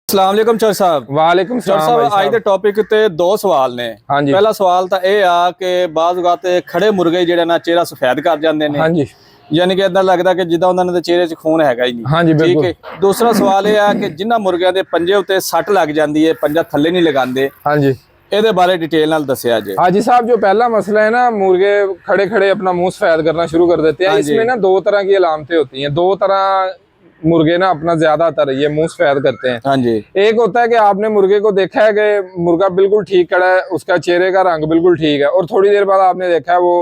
अस्सलाम वालेकुम चौर साहब। वालेकुम चौर साहब आज ਦੇ ਟੌਪਿਕ ਤੇ ਦੋ ਸਵਾਲ ਨੇ। ਹਾਂਜੀ ਪਹਿਲਾ ਸਵਾਲ ਤਾਂ ਇਹ ਆ ਕਿ ਬਾਜ਼ ਔਕਾਤ ਖੜੇ ਮੁਰਗੇ ਜਿਹੜੇ ਨਾ ਚਿਹਰਾ ਸਫੈਦ ਕਰ ਜਾਂਦੇ ਨੇ। ਹਾਂਜੀ ਯਾਨੀ ਕਿ ਇਦਾਂ ਲੱਗਦਾ ਕਿ ਜਿੱਦਾਂ ਉਹਨਾਂ ਦੇ ਚਿਹਰੇ 'ਚ ਖੂਨ ਹੈਗਾ ਹੀ ਨਹੀਂ। ਹਾਂਜੀ ਠੀਕ ਬਿल्कुल। ਹੈ। ਦੂਸਰਾ ਸਵਾਲ ਇਹ ਆ ਕਿ ਜਿਨ੍ਹਾਂ ਮੁਰਗਿਆਂ ਦੇ ਪੰਜੇ ਉੱਤੇ ਸੱਟ ਲੱਗ ਜਾਂਦੀ ਹੈ, ਪੰਜਾ ਥੱਲੇ ਨਹੀਂ ਲਗਾਉਂਦੇ, ਹਾਂਜੀ ਇਹਦੇ बारे डिटेल नाल दसिया जी। हाजी साहब, जो पहला मसला है ना, मुर्गे खड़े खड़े अपना मुंह सफेद करना शुरू कर देते हैं। इसमें ना दो तरह की अलामतें होती हैं। दो तरह मुर्गे ना अपना ज्यादातर ये मुंह सफेद करते हैं। हाँ जी। एक होता है कि आपने मुर्गे को देखा है कि मुर्गा बिल्कुल ठीक खड़ा है, उसका चेहरे का रंग बिल्कुल ठीक है, और थोड़ी देर बाद आपने देखा है वो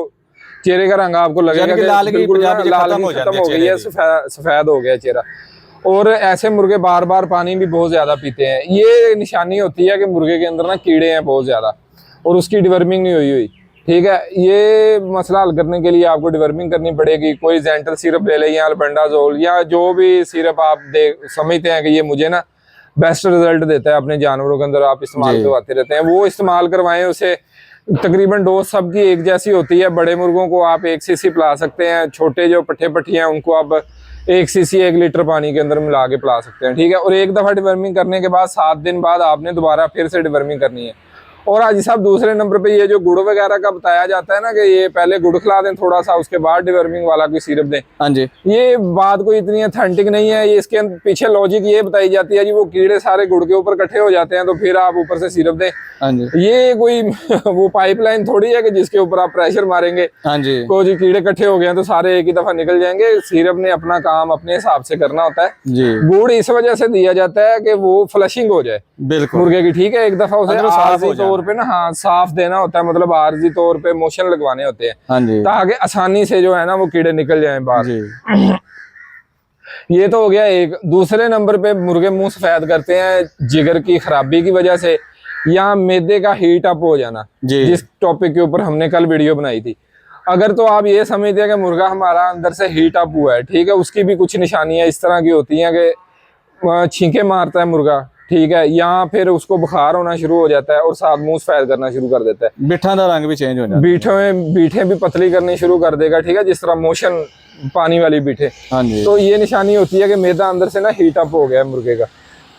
चेहरे का रंग आपको लगेगा कि लालगी खत्म हो गई है, सफेद हो गया चेहरा। और ऐसे मुर्गे बार बार पानी भी बहुत ज्यादा पीते हैं। ये निशानी होती है कि मुर्गे के अंदर ना कीड़े हैं बहुत ज्यादा, और उसकी डिवर्मिंग नहीं हुई। ठीक है, ये मसला हल करने के लिए आपको डिवर्मिंग करनी पड़ेगी। कोई जेंटल सिरप ले लें या अल्बेंडाजोल या जो भी सिरप आप समझते हैं कि ये मुझे ना बेस्ट रिजल्ट देता है अपने जानवरों के अंदर, आप इस्तेमाल करवाते रहते हैं, वो इस्तेमाल करवाएं। उसे तकरीबन डोज सबकी एक जैसी होती है। बड़े मुर्गों को आप 1 सीसी पिला सकते हैं, छोटे जो पट्ठे पट्टियां उनको आप 1 सीसी 1 लीटर पानी के अंदर मिला के पिला सकते हैं। ठीक है, और एक दफा डिवर्मिंग करने के बाद 7 दिन बाद आपने दोबारा फिर से डिवर्मिंग करनी है। और हाजी साहब, दूसरे नंबर पे ये जो गुड़ वगैरह का बताया जाता है ना कि ये पहले गुड़ खिला दें थोड़ा सा, उसके बाद डिवर्मिंग वाला कोई सिरप दें, हाँ जी, ये बात कोई इतनी अथेंटिक नहीं है। ये इसके पीछे लॉजिक ये बताई जाती है जी, वो कीड़े सारे गुड़ के ऊपर इकट्ठे हो जाते हैं तो फिर आप ऊपर से सिरप दें। हाँ जी। ये कोई वो पाइपलाइन थोड़ी है कि जिसके ऊपर आप प्रेशर मारेंगे, हाँ जी, कोई कीड़े इकट्ठे हो गए हैं तो सारे एक ही दफा निकल जाएंगे। सिरप ने अपना काम अपने हिसाब से करना होता है जी। गुड़ इस वजह से दिया जाता है कि वो फ्लशिंग हो जाए बिल्कुल मुर्गे की। ठीक है, एक दफा उसे आर्जी तौर पे ना, हाँ, साफ देना होता है, मतलब आर्जी तौर पे मोशन लगवाने होते हैं। हाँ जी, ताकि आसानी से जो है ना वो कीड़े निकल जाएं बाहर। ये तो हो गया एक। दूसरे नंबर पे मुर्गे मुंह सफेद करते हैं जिगर की खराबी की वजह से, या मैदे का हीट अप हो जाना, जिस टॉपिक के ऊपर हमने कल वीडियो बनाई थी। अगर तो आप ये समझते हैं कि मुर्गा हमारा अंदर से हीट अप हुआ है, ठीक है, उसकी भी कुछ निशानियां इस तरह की होती हैं कि छींके मारता है मुर्गा, ठीक है, या फिर उसको बुखार होना शुरू हो जाता है और साथ मुंह सफेद करना शुरू कर देता है। बिठा का रंग भी चेंज हो जाता है, बीठे भी पतली करनी शुरू कर देगा। ठीक है, जिस तरह मोशन पानी वाली बीठे। हाँ जी। तो ये निशानी होती है कि मैदा अंदर से ना हीट अप हो गया है मुर्गे का।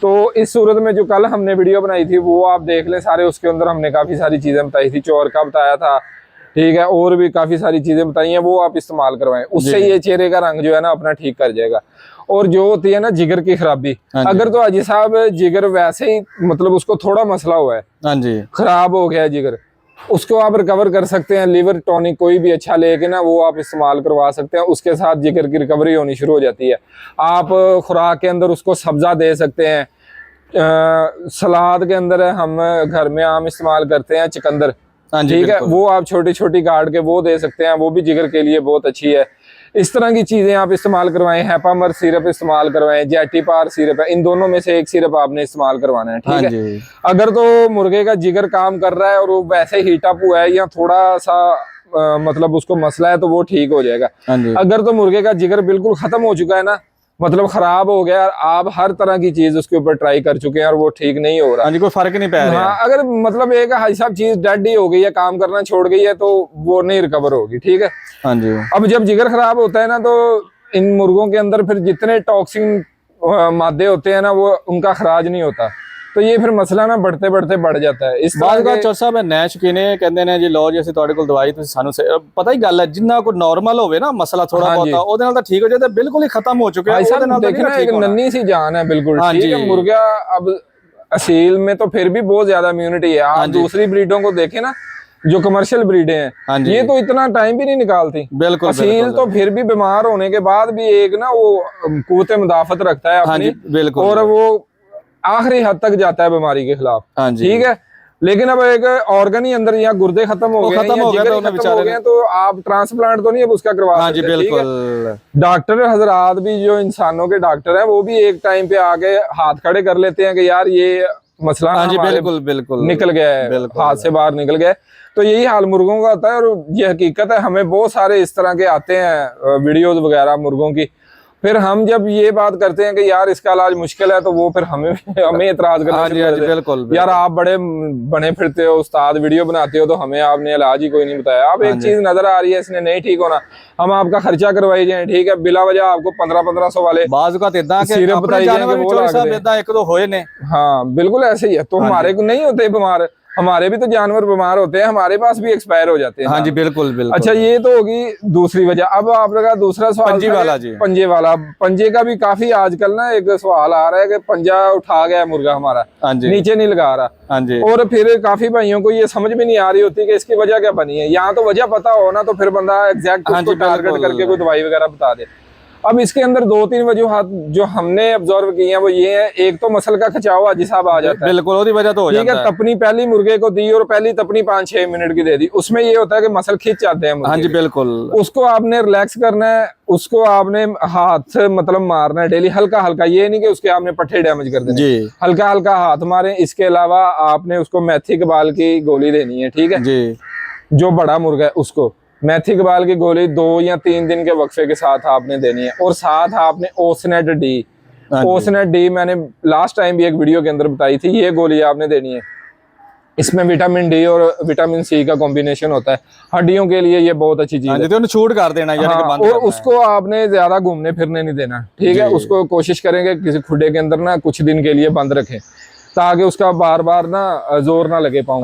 तो इस सूरत में जो कल हमने वीडियो बनाई थी वो आप देख लें सारे, उसके अंदर हमने काफी सारी चीजें बताई थी, चौर का बताया था, ठीक है, और भी काफी सारी चीजें बताई हैं, वो आप इस्तेमाल करवाएं। उससे ये चेहरे का रंग जो है ना अपना ठीक कर जाएगा। और जो होती है ना जिगर की खराबी, अगर तो हाजी साहब जिगर वैसे ही मतलब उसको थोड़ा मसला हुआ है, हाँ जी, खराब हो गया है जिगर, उसको आप रिकवर कर सकते हैं। लीवर टॉनिक कोई भी अच्छा लेके ना वो आप इस्तेमाल करवा सकते हैं, उसके साथ जिगर की रिकवरी होनी शुरू हो जाती है। आप खुराक के अंदर उसको सब्जा दे सकते हैं। सलाद के अंदर हम घर में आम इस्तेमाल करते हैं चुकंदर, ठीक है, वो आप छोटी छोटी काट के वो दे सकते हैं, वो भी जिगर के लिए बहुत अच्छी है। इस तरह की चीजें आप इस्तेमाल करवाएं। हैपामर सिरप इस्तेमाल करवाएं, जेटिपार सिरप है, इन दोनों में से एक सिरप आपने इस्तेमाल करवाना है। ठीक है, अगर तो मुर्गे का जिगर काम कर रहा है और वो वैसे हीटअप हुआ है या थोड़ा सा मतलब उसको मसला है तो वो ठीक हो जाएगा। अगर तो मुर्गे का जिगर बिल्कुल खत्म हो चुका है ना, मतलब खराब हो गया, आप हर तरह की चीज उसके ऊपर ट्राई कर चुके हैं और वो ठीक नहीं हो रहा, कोई फर्क नहीं पड़ रहा। हाँ, अगर मतलब एक हाजी साहब चीज डेड ही हो गई है, काम करना छोड़ गई है, तो वो नहीं रिकवर होगी। ठीक है, हाँ जी। अब जब जिगर खराब होता है ना तो इन मुर्गों के अंदर फिर जितने टॉक्सिन मादे होते हैं ना वो उनका खराज नहीं होता, तो ये फिर मसला ना बढ़ते बढ़ते बढ़ जाता है। इस ਬਾਅਦ ਚੌਰ ਸਾਹਿਬ ਨੈ ਸ਼ਕੀਨੇ ਕਹਿੰਦੇ ਨੇ ਜੀ ਲਓ ਜੀ ਅਸੀਂ ਤੁਹਾਡੇ ਕੋਲ ਦਵਾਈ ਤੁਸੀਂ ਸਾਨੂੰ ਪਤਾ ਹੀ ਗੱਲ ਹੈ, ਜਿੰਨਾ ਕੋ ਨਾਰਮਲ ਹੋਵੇ ਨਾ ਮਸਲਾ ਥੋੜਾ ਬਹੁਤਾ ਉਹਦੇ ਨਾਲ ਤਾਂ ਠੀਕ ਹੋ ਜਾਏ, ਬਿਲਕੁਲ ਹੀ ਖਤਮ ਹੋ ਚੁੱਕਿਆ ਉਹਦੇ ਨਾਲ। देखना एक नन्ही सी जान है बिल्कुल, ठीक है। मुर्गा अब असील में तो फिर भी बहुत ज्यादा इम्यूनिटी है। आप दूसरी ब्रीडों को देखें ना, जो कमर्शियल ब्रीडें हैं, ये तो इतना टाइम भी नहीं निकालती। बिल्कुल, असील तो फिर भी बीमार होने के बाद भी एक ना वो कुव्वत मुदाफत रखता है अपनी, और वो आखिरी हद तक जाता है बीमारी के खिलाफ। ठीक है, लेकिन अब एक ऑर्गन ही अंदर या गुर्दे खत्म हो गए तो आप ट्रांसप्लांट तो नहीं अब उसका करवा सकते। बिल्कुल। डॉक्टर हजरात भी जो इंसानों के डॉक्टर हैं वो भी एक टाइम पे आके हाथ खड़े कर लेते हैं कि यार ये मसला बिल्कुल बिल्कुल निकल गया है, हाथ से बाहर निकल गया है। तो यही हाल मुर्गों का होता है, और ये हकीकत है। हमें बहुत सारे इस तरह के आते हैं वीडियोज वगैरह मुर्गों की, फिर हम जब ये बात करते हैं कि यार इसका इलाज मुश्किल है, तो वो फिर हमें इतराज करना शुरू कर देते हैं। बिल्कुल, यार आप बड़े बने फिरते हो उस्ताद, वीडियो बनाते हो, तो हमें आपने इलाज ही कोई नहीं बताया। अब एक चीज नजर आ रही है इसने नहीं ठीक होना, हम आपका खर्चा करवाई जाए, ठीक है, बिला वजह आपको 1500 वाले सिरप बताई जाए, एक दो होए ने। हाँ बिल्कुल ऐसे ही है। तो हमारे को नहीं होते बीमार, हमारे भी तो जानवर बीमार होते हैं, हमारे पास भी एक्सपायर हो जाते हैं। हाँ जी बिल्कुल बिल्कुल। अच्छा ये तो होगी दूसरी वजह। अब आपका दूसरा सवाल पंजे वाला जी, पंजे वाला। पंजे का भी काफी आजकल ना एक सवाल आ रहा है कि पंजा उठा गया मुर्गा हमारा, नीचे नहीं लगा रहा। हाँ जी। और फिर काफी भाइयों को ये समझ भी नहीं आ रही होती कि इसकी वजह क्या बनी है। यहाँ तो वजह पता हो ना, तो फिर बंदा एग्जैक्ट टारगेट करके कोई दवाई वगैरह बता दे। अब इसके अंदर 2-3 वजूहात जो हमने ऑब्जर्व की हैं वो ये है, एक तो मसल का खिंचाव हाजी साहब आ जाता है, बिल्कुल उसकी वजह तो हो जाता है। तपनी पहली मुर्गे को दी और पहली तपनी 5-6 मिनट की दे दी, उसमें ये होता है कि मसल खींच जाते हैं। हाँ जी बिल्कुल। उसको आपने रिलैक्स करना है, उसको आपने हाथ से मतलब मारना है डेली, हल्का हल्का, ये नहीं कि उसके आपने पट्टे डैमेज कर देने, हल्का हल्का हाथ मारे। इसके अलावा आपने उसको मेथी कबाल की गोली देनी है, ठीक है जी। जो बड़ा मुर्गा है उसको मेथी कबाल की गोली 2 या 3 दिन के वक्फे के साथ आपने देनी है। और साथ आपने ओसनेट डी, ओसनेट डी मैंने लास्ट टाइम भी एक वीडियो के अंदर बताई थी, ये गोली आपने देनी है। इसमें विटामिन डी और विटामिन सी का कॉम्बिनेशन होता है, हड्डियों के लिए ये बहुत अच्छी चीज है। तो छूट कर देना यानी कि बंद और उसको आपने ज्यादा घूमने फिरने नहीं देना, ठीक है। उसको कोशिश करेंगे किसी खुडे के अंदर ना कुछ दिन के लिए बंद रखें, ताकि उसका बार बार ना जोर ना लगे पाऊँ।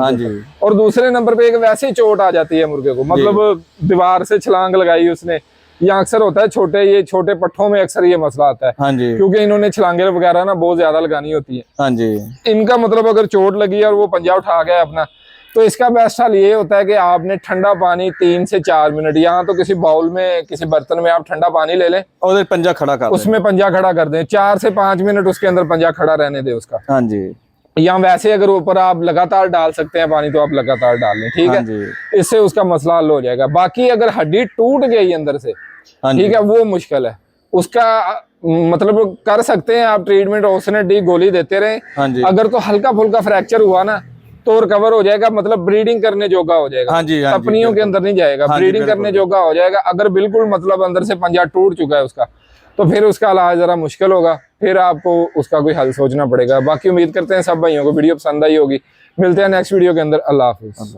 और दूसरे नंबर पे एक वैसे ही चोट आ जाती है मुर्गे को, मतलब दीवार से छलांग लगाई उसने, या अक्सर होता है ये छोटे पट्ठों में अक्सर ये मसला आता है। हाँ जी। क्योंकि इन्होंने छलांगे वगैरह ना बहुत ज्यादा लगानी होती है। हाँ जी। इनका मतलब अगर चोट लगी और वो पंजा उठा गया अपना, तो इसका बेस्ट हाल ये होता है कि आपने ठंडा पानी 3 से 4 मिनट, यहाँ तो किसी बाउल में किसी बर्तन में आप ठंडा पानी ले लें और पंजा खड़ा कर, उसमें पंजा खड़ा कर दें, 4 से 5 मिनट उसके अंदर पंजा खड़ा रहने दें उसका। हाँ जी। या वैसे अगर ऊपर आप लगातार डाल सकते हैं पानी, तो आप लगातार डाल लें, ठीक है। इससे उसका मसला हल हो जाएगा। बाकी अगर हड्डी टूट गई अंदर से, ठीक है, वो मुश्किल है। उसका मतलब कर सकते हैं आप ट्रीटमेंट, ओसनेट डी गोली देते रहे। अगर तो हल्का फुल्का फ्रैक्चर हुआ ना, तो रिकवर हो जाएगा, मतलब ब्रीडिंग करने जोगा हो जाएगा। तपनियों के अंदर नहीं जाएगा, ब्रीडिंग करने जोगा हो जाएगा। अगर बिल्कुल मतलब अंदर से पंजा टूट चुका है उसका, तो फिर उसका इलाज जरा मुश्किल होगा, फिर आपको उसका कोई हल सोचना पड़ेगा। बाकी उम्मीद करते हैं सब भाइयों को वीडियो पसंद आई होगी। मिलते हैं नेक्स्ट वीडियो के अंदर। अल्लाह हाफिज।